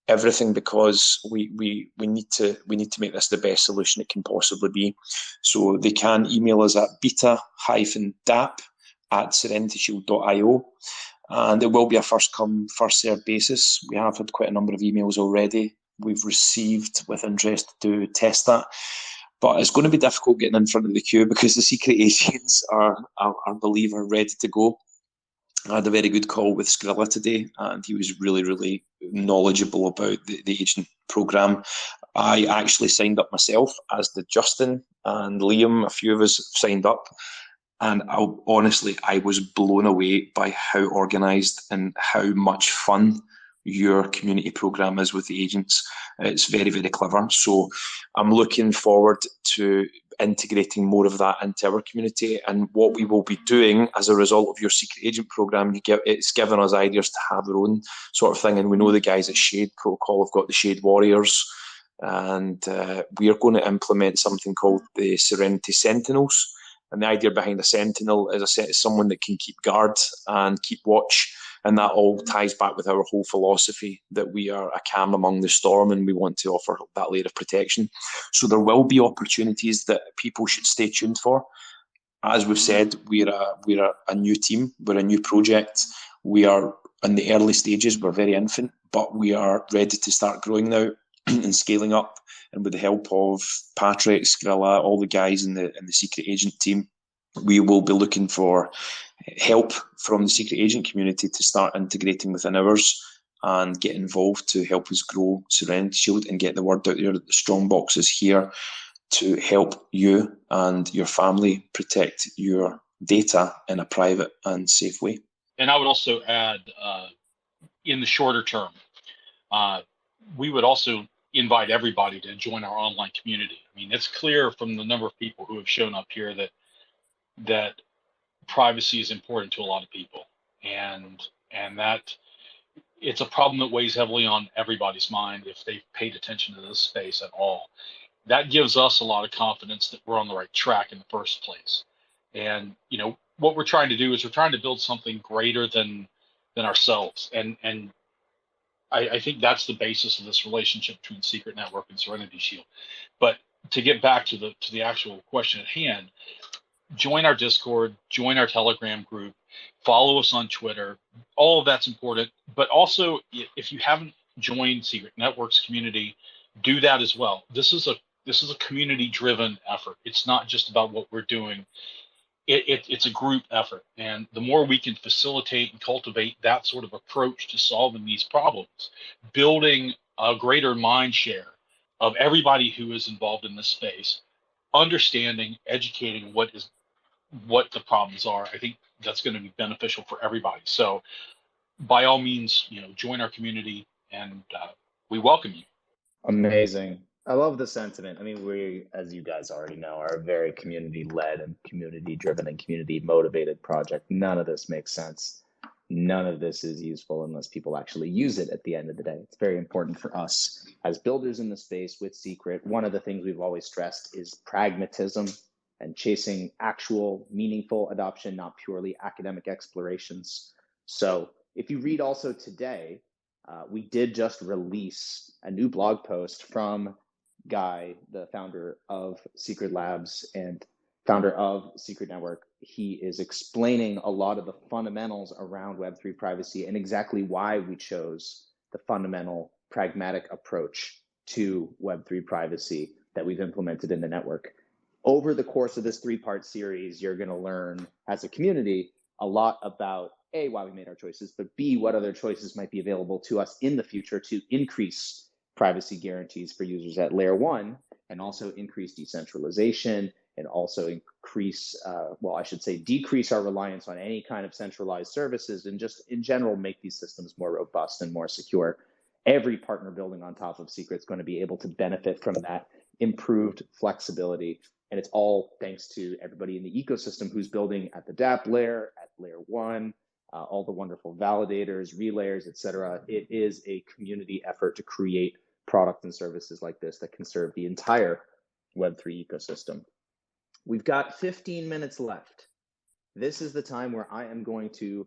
C: everything, because we need to make this the best solution it can possibly be. So they can email us at beta-dApp@serenityshield.io. And it will be a first come, first served basis. We have had quite a number of emails already we've received with interest to test that. But it's going to be difficult getting in front of the queue because the secret agents are ready to go. I had a very good call with Skrilla today, and he was really, really knowledgeable about the agent program. I actually signed up myself, as did Justin and Liam. A few of us signed up. And honestly, I was blown away by how organised and how much fun your community program is with the agents. It's very, very clever. So I'm looking forward to integrating more of that into our community. And what we will be doing as a result of your secret agent program, it's given us ideas to have our own sort of thing. And we know the guys at Shade Protocol have got the Shade Warriors. And we are going to implement something called the Serenity Sentinels. And the idea behind a sentinel, as I said, is someone that can keep guard and keep watch. And that all ties back with our whole philosophy that we are a calm among the storm and we want to offer that layer of protection. So there will be opportunities that people should stay tuned for. As we've said, we're a new team. We're a new project. We are in the early stages. We're very infant, but we are ready to start growing now and scaling up. And with the help of Patrick, Skrilla, all the guys in the secret agent team, we will be looking for help from the secret agent community to start integrating within ours and get involved to help us grow Serenity Shield and get the word out there that the StrongBox is here to help you and your family protect your data in a private and safe way.
E: And I would also add, in the shorter term, we would also invite everybody to join our online community. I mean, it's clear from the number of people who have shown up here that privacy is important to a lot of people, and that it's a problem that weighs heavily on everybody's mind if they've paid attention to this space at all. That gives us a lot of confidence that we're on the right track in the first place. And what we're trying to do is we're trying to build something greater than ourselves, and I think that's the basis of this relationship between Secret Network and Serenity Shield. But to get back to the actual question at hand, join our Discord, join our Telegram group, follow us on Twitter. All of that's important. But also, if you haven't joined Secret Networks community, do that as well. This is a community-driven effort. It's not just about what we're doing. It's a group effort. And the more we can facilitate and cultivate that sort of approach to solving these problems, building a greater mind share of everybody who is involved in this space, understanding, educating what the problems are, I think that's going to be beneficial for everybody. So by all means, join our community, and we welcome you.
A: Amazing. I love the sentiment. I mean, we, as you guys already know, are a very community-led and community-driven and community-motivated project. None of this makes sense. None of this is useful unless people actually use it at the end of the day. It's very important for us as builders in the space with Secret. One of the things we've always stressed is pragmatism and chasing actual meaningful adoption, not purely academic explorations. So if you read also today, we did just release a new blog post from Guy, the founder of Secret Labs and founder of Secret Network. He is explaining a lot of the fundamentals around Web3 privacy and exactly why we chose the fundamental pragmatic approach to Web3 privacy that we've implemented in the network. Over the course of this 3-part series, you're going to learn as a community a lot about A, why we made our choices, but B, what other choices might be available to us in the future to increase privacy guarantees for users at layer 1 and also increase decentralization and also increase, decrease our reliance on any kind of centralized services and just in general make these systems more robust and more secure. Every partner building on top of Secret is going to be able to benefit from that improved flexibility. And it's all thanks to everybody in the ecosystem who's building at the dApp layer, at layer 1, all the wonderful validators, relayers, et cetera. It is a community effort to create products and services like this that can serve the entire Web3 ecosystem. We've got 15 minutes left. This is the time where I am going to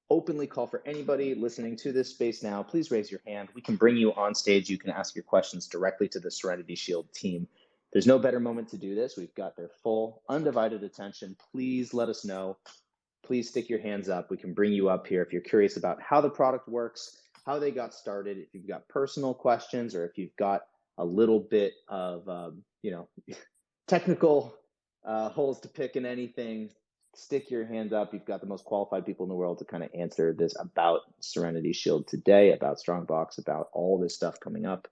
A: openly call for anybody listening to this space now. Please raise your hand. We can bring you on stage. You can ask your questions directly to the Serenity Shield team. There's no better moment to do this. We've got their full, undivided attention. Please let us know. Please stick your hands up. We can bring you up here if you're curious about how the product works, how they got started, if you've got personal questions, or if you've got a little bit of, technical holes to pick in anything, stick your hand up. You've got the most qualified people in the world to kind of answer this about Serenity Shield today, about StrongBox, about all this stuff coming up.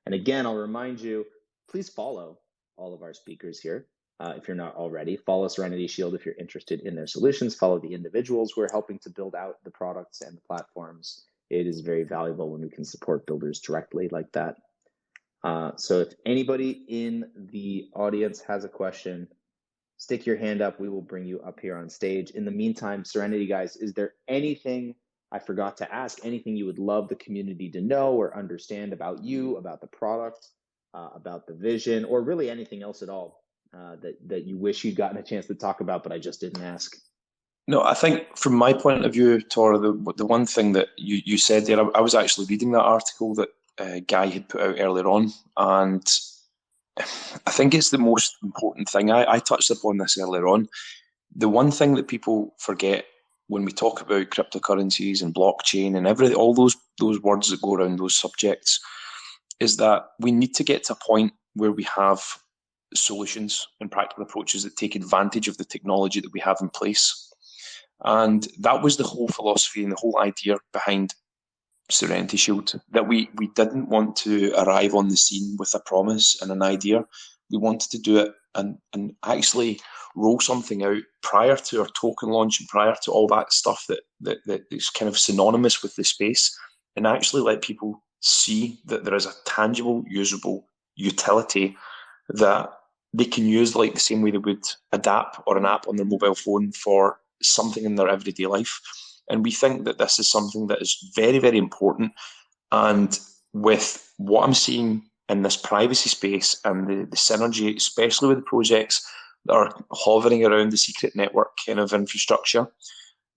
A: And again, I'll remind you, please follow all of our speakers here. If you're not already, follow Serenity Shield if you're interested in their solutions. Follow the individuals who are helping to build out the products and the platforms. It is very valuable when we can support builders directly like that. So if anybody in the audience has a question, stick your hand up. We will bring you up here on stage. In the meantime, Serenity guys, is there anything I forgot to ask? Anything you would love the community to know or understand about you, about the product, about the vision, or really anything else at all that you wish you'd gotten a chance to talk about, but I just didn't ask?
C: No, I think from my point of view, Tor, the one thing that you said there, I was actually reading that article that Guy had put out earlier on, and I think it's the most important thing. I touched upon this earlier on. The one thing that people forget when we talk about cryptocurrencies and blockchain and all those words that go around those subjects is that we need to get to a point where we have solutions and practical approaches that take advantage of the technology that we have in place. And that was the whole philosophy and the whole idea behind Serenity Shield, that we didn't want to arrive on the scene with a promise and an idea. We wanted to do it and actually roll something out prior to our token launch and prior to all that stuff that is kind of synonymous with the space, and actually let people see that there is a tangible, usable utility that they can use like the same way they would a dApp or an app on their mobile phone for something in their everyday life. And we think that this is something that is very, very important. And with what I'm seeing in this privacy space and the synergy, especially with the projects that are hovering around the Secret Network kind of infrastructure,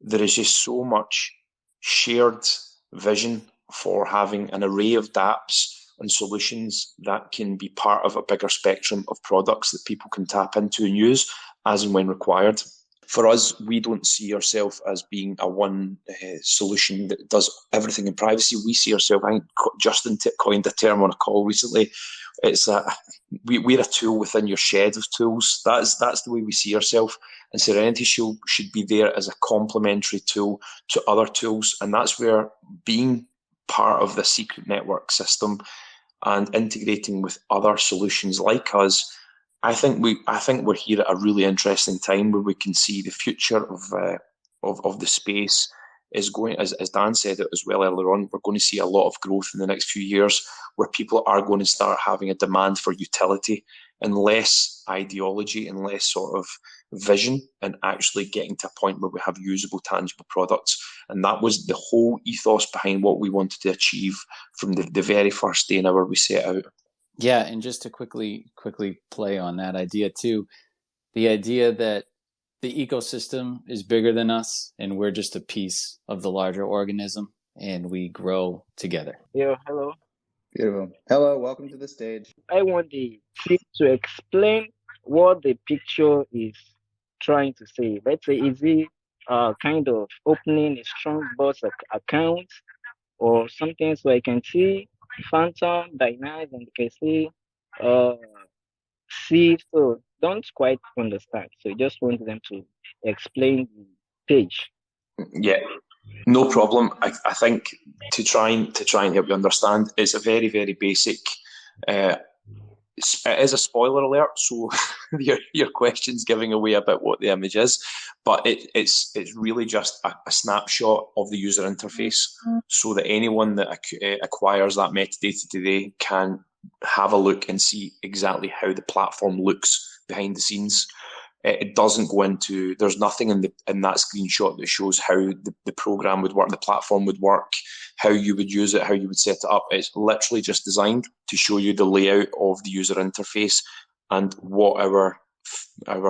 C: there is just so much shared vision for having an array of dApps and solutions that can be part of a bigger spectrum of products that people can tap into and use. as and when required. For us, we don't see ourselves as being a one solution that does everything in privacy. We see ourselves, I think Justin coined a term on a call recently, it's we're a tool within your shed of tools. That's the way we see ourselves. And Serenity Shield should be there as a complementary tool to other tools. And that's where being part of the secret network system and integrating with other solutions like us, I think we're here at a really interesting time where we can see the future of the space is going, as Dan said it as well earlier on, we're going to see a lot of growth in the next few years where people are going to start having a demand for utility and less ideology and less sort of vision, and actually getting to a point where we have usable, tangible products. And that was the whole ethos behind what we wanted to achieve from the very first day now we set out.
D: Yeah, and just to quickly play on that idea too, the idea that the ecosystem is bigger than us and we're just a piece of the larger organism and we grow together.
F: Yeah, hello.
A: Beautiful. Hello, welcome to the stage.
F: I want the team to explain what the picture is trying to say. Let's say, is it kind of opening a StrongBox account or something, so I can see Phantom, Dynamic, and you can see, so don't quite understand. So I just want them to explain the page.
C: Yeah, no problem. I think to try and help you understand, it's a very, very basic. It is a spoiler alert, so your question's giving away a bit what the image is, but it's really just a snapshot of the user interface, so that anyone that acquires that metadata today can have a look and see exactly how the platform looks behind the scenes. It doesn't go into, there's nothing in that screenshot that shows how the program would work, the platform would work, how you would use it, how you would set it up. It's literally just designed to show you the layout of the user interface and what our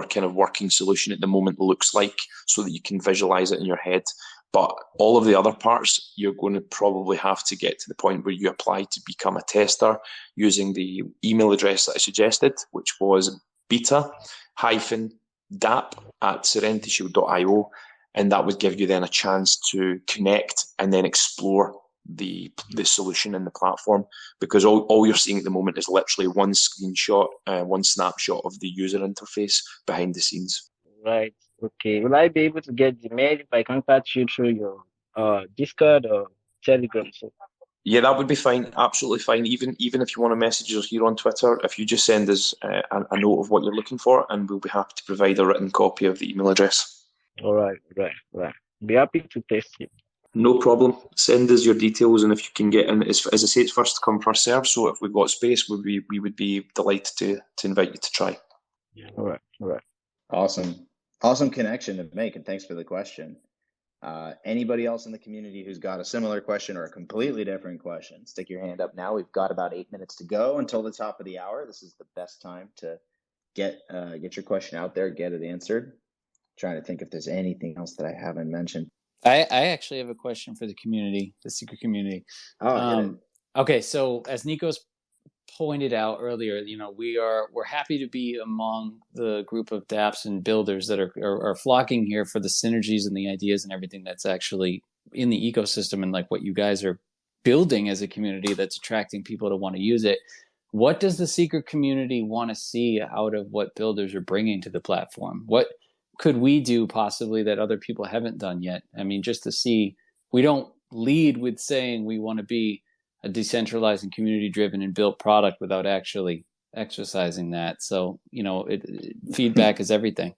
C: kind of working solution at the moment looks like, so that you can visualize it in your head. But all of the other parts, you're going to probably have to get to the point where you apply to become a tester using the email address that I suggested, which was beta-dApp@serenityshield.io, and that would give you then a chance to connect and then explore the solution in the platform, because all you're seeing at the moment is literally one screenshot, one snapshot of the user interface behind the scenes.
F: Right. Okay. Will I be able to get the mail if I contact you through your Discord or Telegram? So.
C: Yeah, that would be fine. Absolutely fine. Even if you want to message us here on Twitter, if you just send us a note of what you're looking for, and we'll be happy to provide a written copy of the email address.
F: All right. Be happy to test it.
C: No problem. Send us your details, and if you can get in, as I say, it's first come, first serve. So if we've got space, we would be delighted to invite you to try.
F: All right.
A: Awesome connection to make, and thanks for the question. Anybody else in the community who's got a similar question or a completely different question, stick your hand up now. We've got about 8 minutes to go until the top of the hour. This is the best time to get your question out there, get it answered. Trying to think if there's anything else that I haven't mentioned.
D: I actually have a question for the community, the secret community. Okay, so as Nikos pointed out earlier, we're happy to be among the group of dApps and builders that are flocking here for the synergies and the ideas and everything that's actually in the ecosystem, and like what you guys are building as a community that's attracting people to want to use it. What does the secret community want to see out of what builders are bringing to the platform? What could we do possibly that other people haven't done yet? I mean, just to see, we don't lead with saying we want to be a decentralized and community-driven and built product without actually exercising that. So, feedback is everything.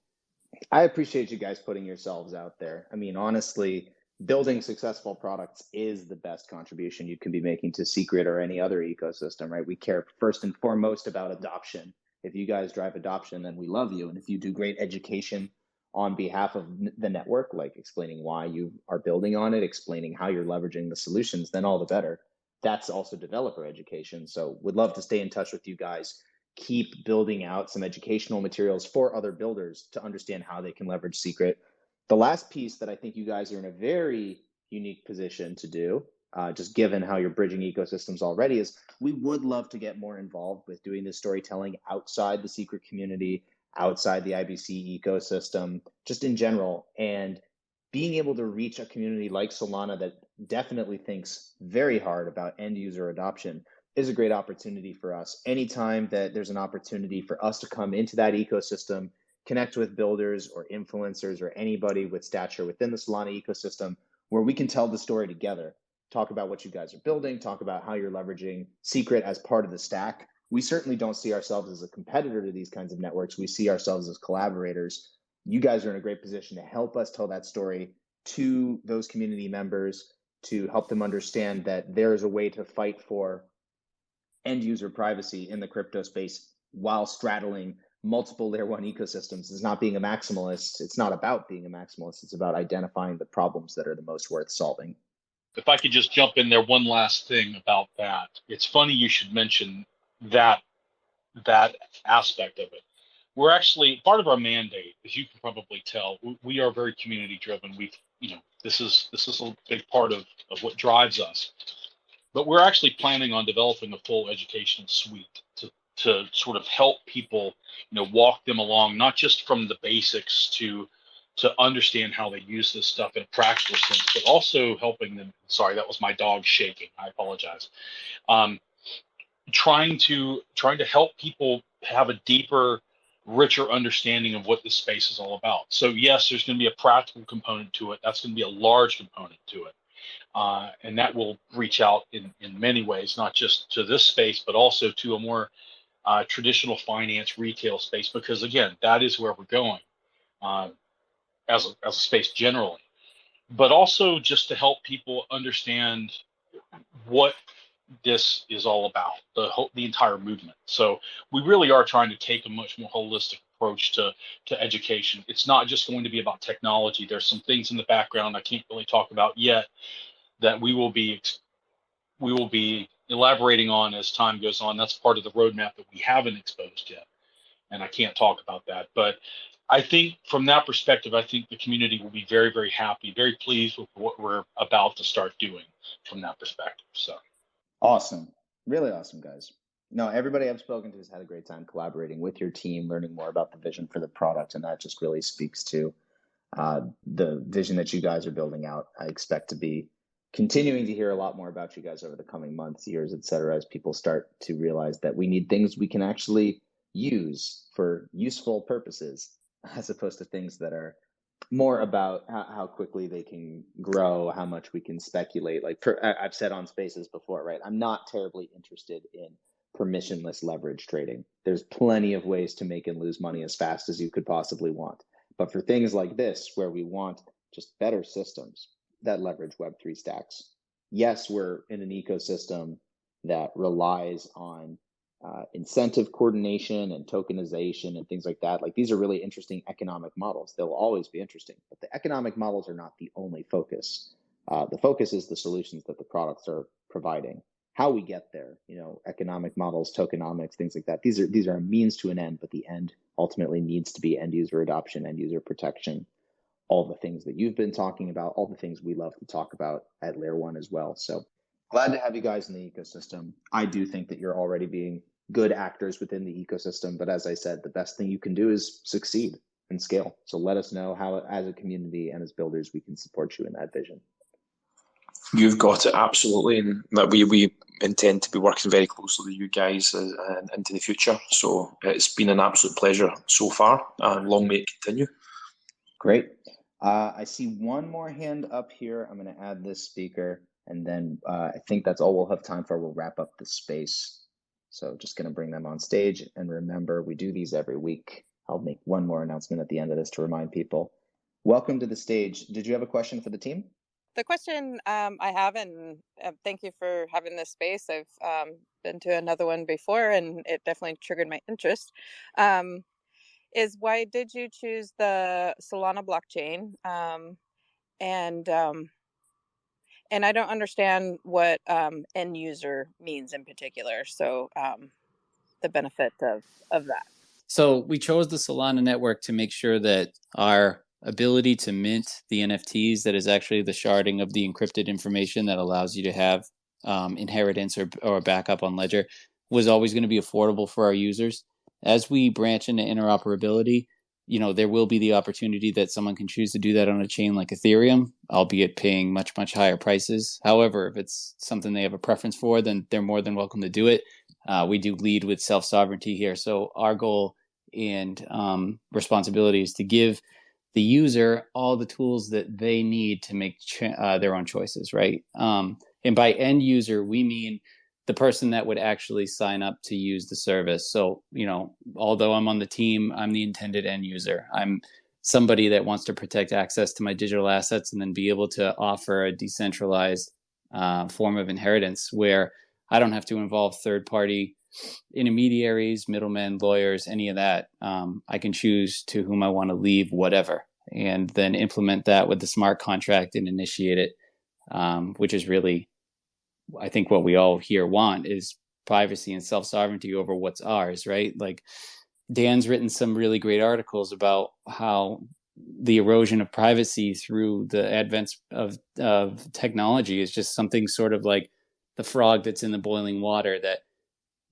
A: I appreciate you guys putting yourselves out there. I mean, honestly, building successful products is the best contribution you can be making to Secret or any other ecosystem, right? We care first and foremost about adoption. If you guys drive adoption, then we love you. And if you do great education on behalf of the network, like explaining why you are building on it, explaining how you're leveraging the solutions, then all the better. That's also developer education. So would love to stay in touch with you guys. Keep building out some educational materials for other builders to understand how they can leverage Secret. The last piece that I think you guys are in a very unique position to do, just given how you're bridging ecosystems already, is we would love to get more involved with doing this storytelling outside the Secret community, outside the IBC ecosystem, just in general. And being able to reach a community like Solana that definitely thinks very hard about end user adoption is a great opportunity for us. Anytime that there's an opportunity for us to come into that ecosystem, connect with builders or influencers or anybody with stature within the Solana ecosystem, where we can tell the story together, talk about what you guys are building, talk about how you're leveraging Secret as part of the stack. We certainly don't see ourselves as a competitor to these kinds of networks. We see ourselves as collaborators. You guys are in a great position to help us tell that story to those community members, to help them understand that there is a way to fight for end user privacy in the crypto space while straddling multiple layer one ecosystems. It's not being a maximalist. It's not about being a maximalist. It's about identifying the problems that are the most worth solving.
E: If I could just jump in there, one last thing about that. It's funny you should mention that aspect of it. We're actually, part of our mandate, as you can probably tell, we are very community driven. This is a big part of what drives us. But we're actually planning on developing a full educational suite to sort of help people, walk them along, not just from the basics to understand how they use this stuff in a practical sense, but also helping them. Sorry, that was my dog shaking. I apologize. Trying to help people have a deeper, richer understanding of what this space is all about. So yes, there's going to be a practical component to it. That's going to be a large component to it. And that will reach out in many ways, not just to this space, but also to a more traditional finance retail space, because again, that is where we're going as a space generally, but also just to help people understand what this is all about, the entire movement. So we really are trying to take a much more holistic approach to education. It's not just going to be about technology. There's some things in the background I can't really talk about yet that we will be elaborating on as time goes on. That's part of the roadmap that we haven't exposed yet, and I can't talk about that. But I think from that perspective, I think the community will be very, very happy, very pleased with what we're about to start doing from that perspective. So
A: awesome. Really awesome, guys. No, everybody I've spoken to has had a great time collaborating with your team, learning more about the vision for the product, and that just really speaks to the vision that you guys are building out. I expect to be continuing to hear a lot more about you guys over the coming months, years, et cetera, as people start to realize that we need things we can actually use for useful purposes, as opposed to things that are more about how quickly they can grow, how much we can speculate. Like I've said on Spaces before, right? I'm not terribly interested in permissionless leverage trading. There's plenty of ways to make and lose money as fast as you could possibly want. But for things like this, where we want just better systems that leverage Web3 stacks, yes, we're in an ecosystem that relies on incentive coordination and tokenization and things like that. Like, these are really interesting economic models. They'll always be interesting, but the economic models are not the only focus. The focus is the solutions that the products are providing. How we get there, economic models, tokenomics, things like that. These are a means to an end, but the end ultimately needs to be end user adoption, end user protection, all the things that you've been talking about, all the things we love to talk about at Layer 1 as well. So glad to have you guys in the ecosystem. I do think that you're already being good actors within the ecosystem, but as I said, the best thing you can do is succeed and scale. So let us know how, as a community and as builders, we can support you in that vision.
C: You've got it, absolutely, and that we intend to be working very closely with you guys into the future. So it's been an absolute pleasure so far, and long may it continue.
A: Great. I see one more hand up here. I'm going to add this speaker, and then I think that's all we'll have time for. We'll wrap up the space. So just going to bring them on stage. And remember, we do these every week. I'll make one more announcement at the end of this to remind people. Welcome to the stage. Did you have a question for the team?
G: The question I have, and thank you for having this space. I've been to another one before, and it definitely triggered my interest. Is why did you choose the Solana blockchain? And I don't understand what end user means in particular. So the benefit of that.
D: So we chose the Solana network to make sure that our ability to mint the NFTs, that is actually the sharding of the encrypted information that allows you to have inheritance or backup on Ledger, was always going to be affordable for our users. As we branch into interoperability, there will be the opportunity that someone can choose to do that on a chain like Ethereum, albeit paying much, much higher prices. However, if it's something they have a preference for, then they're more than welcome to do it. We do lead with self-sovereignty here. So our goal and responsibility is to give the user all the tools that they need to make their own choices, right? And by end user, we mean the person that would actually sign up to use the service. So, although I'm on the team, I'm the intended end user. I'm somebody that wants to protect access to my digital assets and then be able to offer a decentralized form of inheritance where I don't have to involve third-party intermediaries, middlemen, lawyers, any of that. I can choose to whom I want to leave whatever, and then implement that with the smart contract and initiate it, which is really, I think, what we all here want is privacy and self-sovereignty over what's ours, right? Like Dan's written some really great articles about how the erosion of privacy through the advent of technology is just something sort of like the frog that's in the boiling water that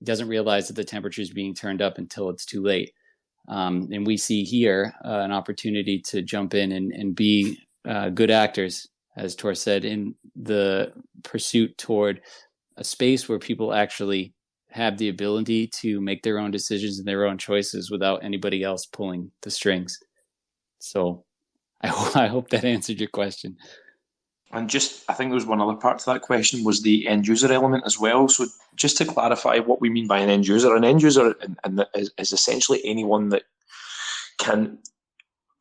D: doesn't realize that the temperature is being turned up until it's too late. And we see here an opportunity to jump in and be good actors, as Tor said, in the pursuit toward a space where people actually have the ability to make their own decisions and their own choices without anybody else pulling the strings. So I hope that answered your question.
C: And I think there was one other part to that question, was the end user element as well. So just to clarify what we mean by an end user is essentially anyone that can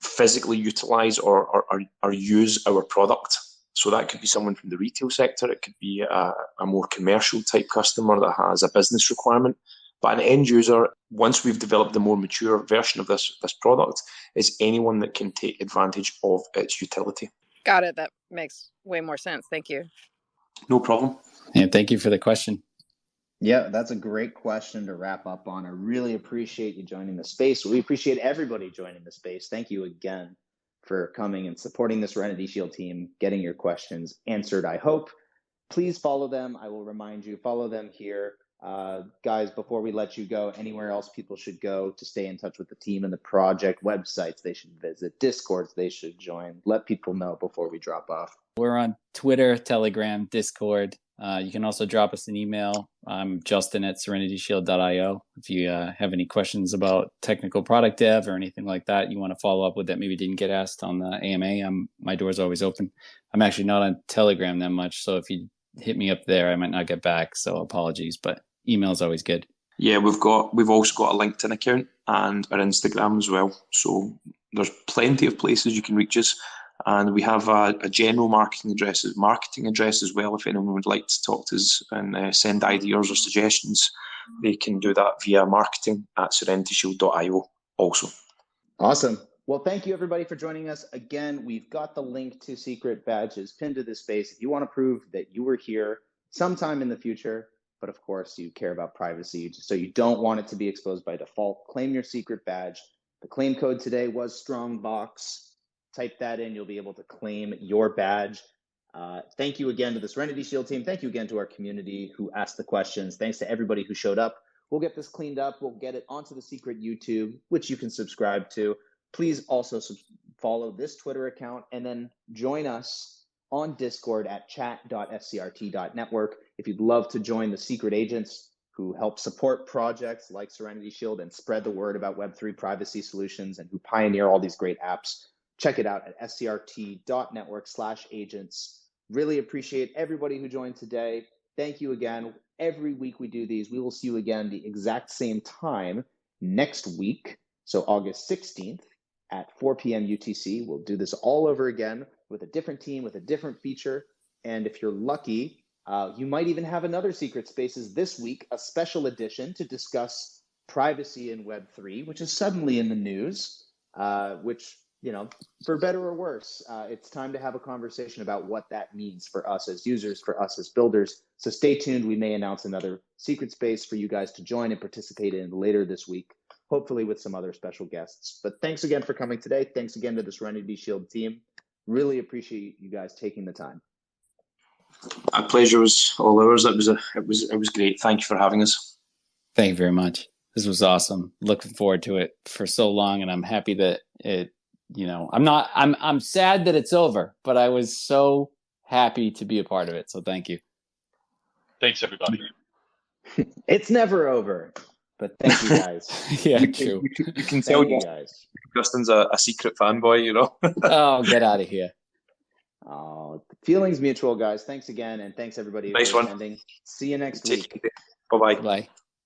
C: physically utilize or use our product. So that could be someone from the retail sector. It could be a more commercial type customer that has a business requirement. But an end user, once we've developed the more mature version of this product, is anyone that can take advantage of its utility.
G: Got it. That makes way more sense. Thank you.
C: No problem.
D: And thank you for the question.
A: Yeah, that's a great question to wrap up on. I really appreciate you joining the space. We appreciate everybody joining the space. Thank you again for coming and supporting the Serenity Shield team, getting your questions answered, I hope. Please follow them. I will remind you, follow them here. Guys, before we let you go, anywhere else people should go to stay in touch with the team and the project, websites they should visit, Discords they should join? Let people know before we drop off.
D: We're on Twitter, Telegram, Discord. You can also drop us an email. I'm Justin at serenityshield.io. If you have any questions about technical product dev or anything like that you want to follow up with that maybe didn't get asked on the AMA, my door's always open. I'm actually not on Telegram that much, so if you hit me up there, I might not get back, so apologies, but email is always good.
C: Yeah, we've also got a LinkedIn account and our Instagram as well. So there's plenty of places you can reach us. And we have a general marketing address as well. If anyone would like to talk to us and send ideas or suggestions, they can do that via marketing@serenityshield.io also.
A: Awesome. Well, thank you everybody for joining us. Again, we've got the link to secret badges pinned to this space. If you want to prove that you were here sometime in the future, but of course you care about privacy, so you don't want it to be exposed by default, claim your secret badge. The claim code today was StrongBox. Type that in, you'll be able to claim your badge. Thank you again to the Serenity Shield team. Thank you again to our community who asked the questions. Thanks to everybody who showed up. We'll get this cleaned up. We'll get it onto the secret YouTube, which you can subscribe to. Please also follow this Twitter account and then join us on Discord at chat.scrt.network. If you'd love to join the secret agents who help support projects like Serenity Shield and spread the word about Web3 privacy solutions and who pioneer all these great apps, check it out at scrt.network/agents. Really appreciate everybody who joined today. Thank you again. Every week we do these. We will see you again the exact same time next week. So August 16th at 4 p.m. UTC. We'll do this all over again with a different team, with a different feature. And if you're lucky, you might even have another Secret Spaces this week, a special edition to discuss privacy in Web3, which is suddenly in the news, which, for better or worse, it's time to have a conversation about what that means for us as users, for us as builders. So stay tuned. We may announce another secret space for you guys to join and participate in later this week, hopefully with some other special guests. But thanks again for coming today. Thanks again to the Serenity Shield team. Really appreciate you guys taking the time.
C: Our pleasure was all ours. It was great. Thank you for having us.
D: Thank you very much. This was awesome. Looking forward to it for so long, and I'm happy that it. I'm sad that it's over, but I was so happy to be a part of it. So thank you.
E: Thanks, everybody.
A: It's never over, but thank you guys.
D: Yeah, true.
C: You can tell
A: Thank you guys.
C: Justin's a secret fanboy, you know.
D: Oh, get out of here.
A: Oh, feelings mutual, guys. Thanks again, and thanks everybody
C: Nice
A: for
C: one.
A: attending. See you next week.
C: Bye-bye.
D: Bye.